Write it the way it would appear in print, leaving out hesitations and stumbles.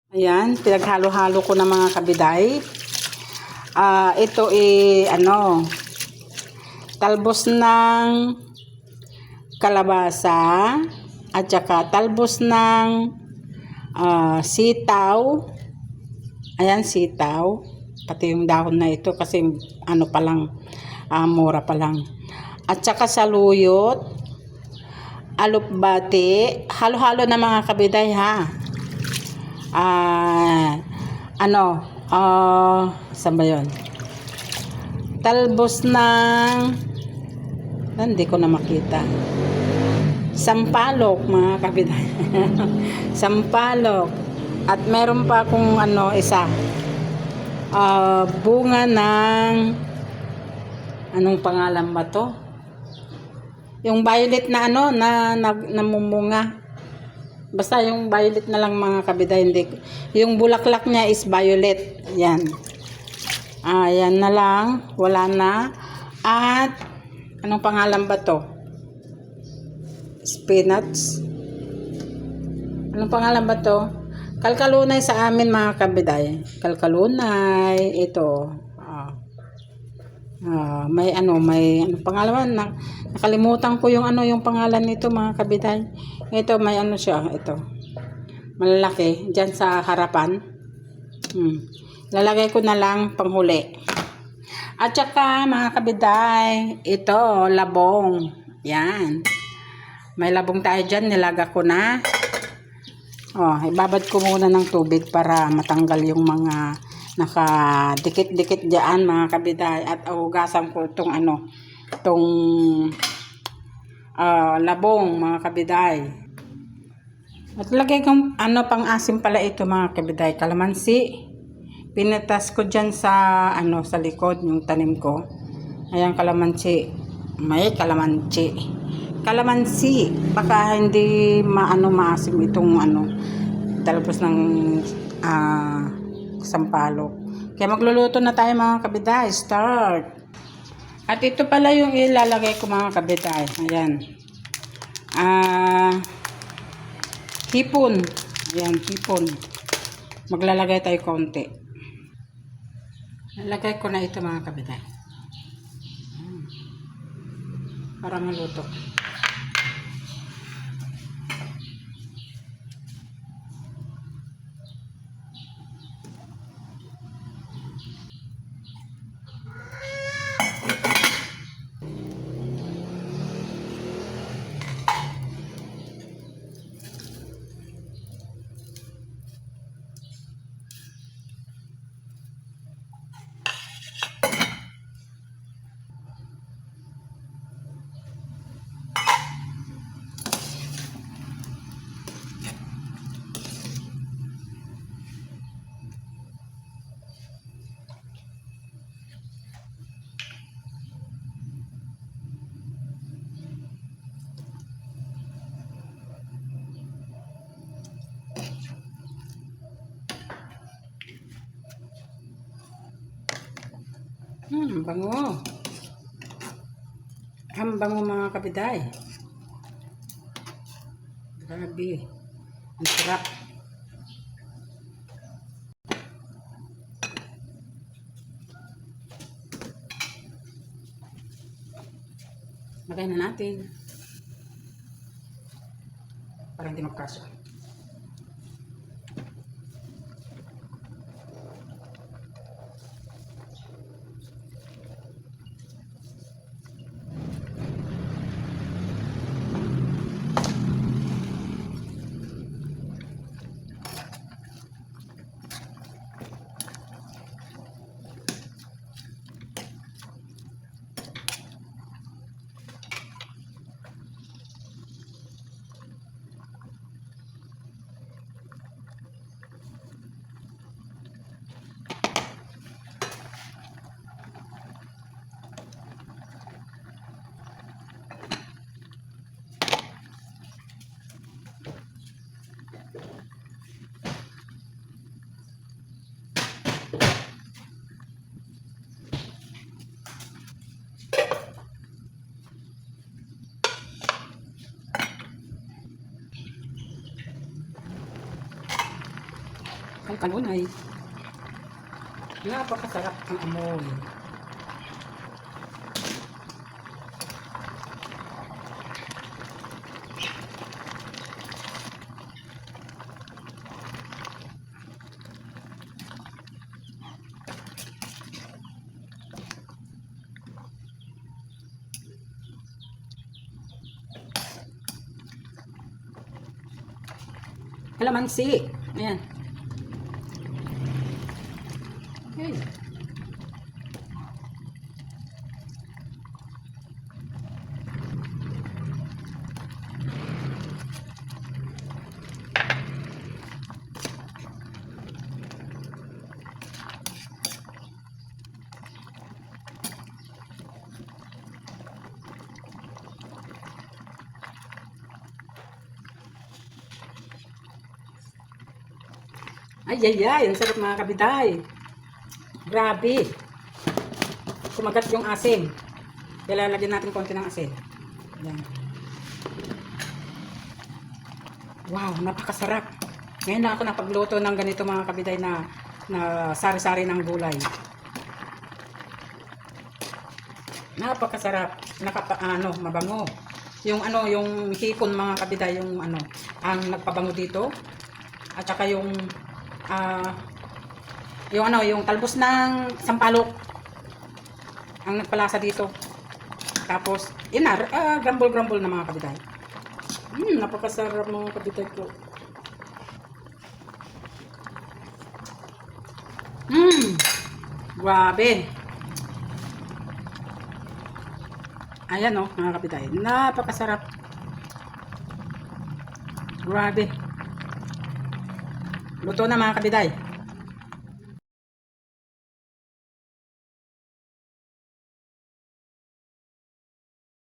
Ayan, pinaghalo-halo ko ng mga kabiday. Ito talbos ng kalabasa at saka talbos ng sitaw. Ayan, sitaw. Pati yung dahon na ito kasi pa lang, mura pa lang. At saka saluyot, alupbati, halo-halo na mga kabiday ha. Saan ba yun? Talbos ng hindi ko na makita. Sampalok mga kabiday. Sampalok. At meron pa akong isa. Bunga ng anong pangalan ba to? Yung violet na namumunga. Basta yung violet na lang mga kabiday, hindi. Yung bulaklak niya is violet. Yan. Yan na lang. Wala na. At anong pangalan ba to? Spinach. Anong pangalan ba to? Kalkalunay sa amin mga kabiday. Kalkalunay. Ito. May pangalan na nakalimutan ko yung pangalan nito mga kabiday. Ito may siya, ito. Malalaki diyan sa harapan. Lalagay ko na lang panghuli. At saka mga kabiday, ito labong. Yan. May labong tayo diyan, nilaga ko na. Ibabad ko muna ng tubig para matanggal yung mga nakadikit-dikit diyan mga kabiday, at hugasan ko itong labong mga kabiday. At lagay kong pang-asim pala ito mga kabiday, kalamansi. Pinatas ko diyan sa likod yung tanim ko. Ayan, kalamansi. May kalamansi. Baka hindi maasim itong talbos ng sampalok. Kaya magluluto na tayo mga kabiday. Start. At ito pala yung ilalagay ko mga kabiday. Ayan. Hipon. Ayan, hipon. Maglalagay tayo konti. Lalagay ko na ito mga kabiday. Para maluto. Bango. Ang bango mga kabiday. Grabe. Ang sarap. Lagay na natin. Para hindi magkaso. Ang kanunay. Napakasarap ang amoy. Kalamansi. Ayan. Okay. Ay, ang sarap mga kabiday. Grabe. Kumagat yung asin. Kaya lalagyan natin konti ng asin. Yan. Wow, napakasarap. Ngayon lang ako napagluto ng ganito mga kabiday na sari-sari ng gulay. Napakasarap. Mabango. Yung hipon mga kabiday, ang nagpabango dito. At saka yung talbos ng sampalok ang nagpalasa dito. Tapos, grumble na mga kabiday. Napakasarap mga kabiday ko. Grabe. Ayan mga kabiday. Napakasarap. Grabe. Luto na mga kabiday.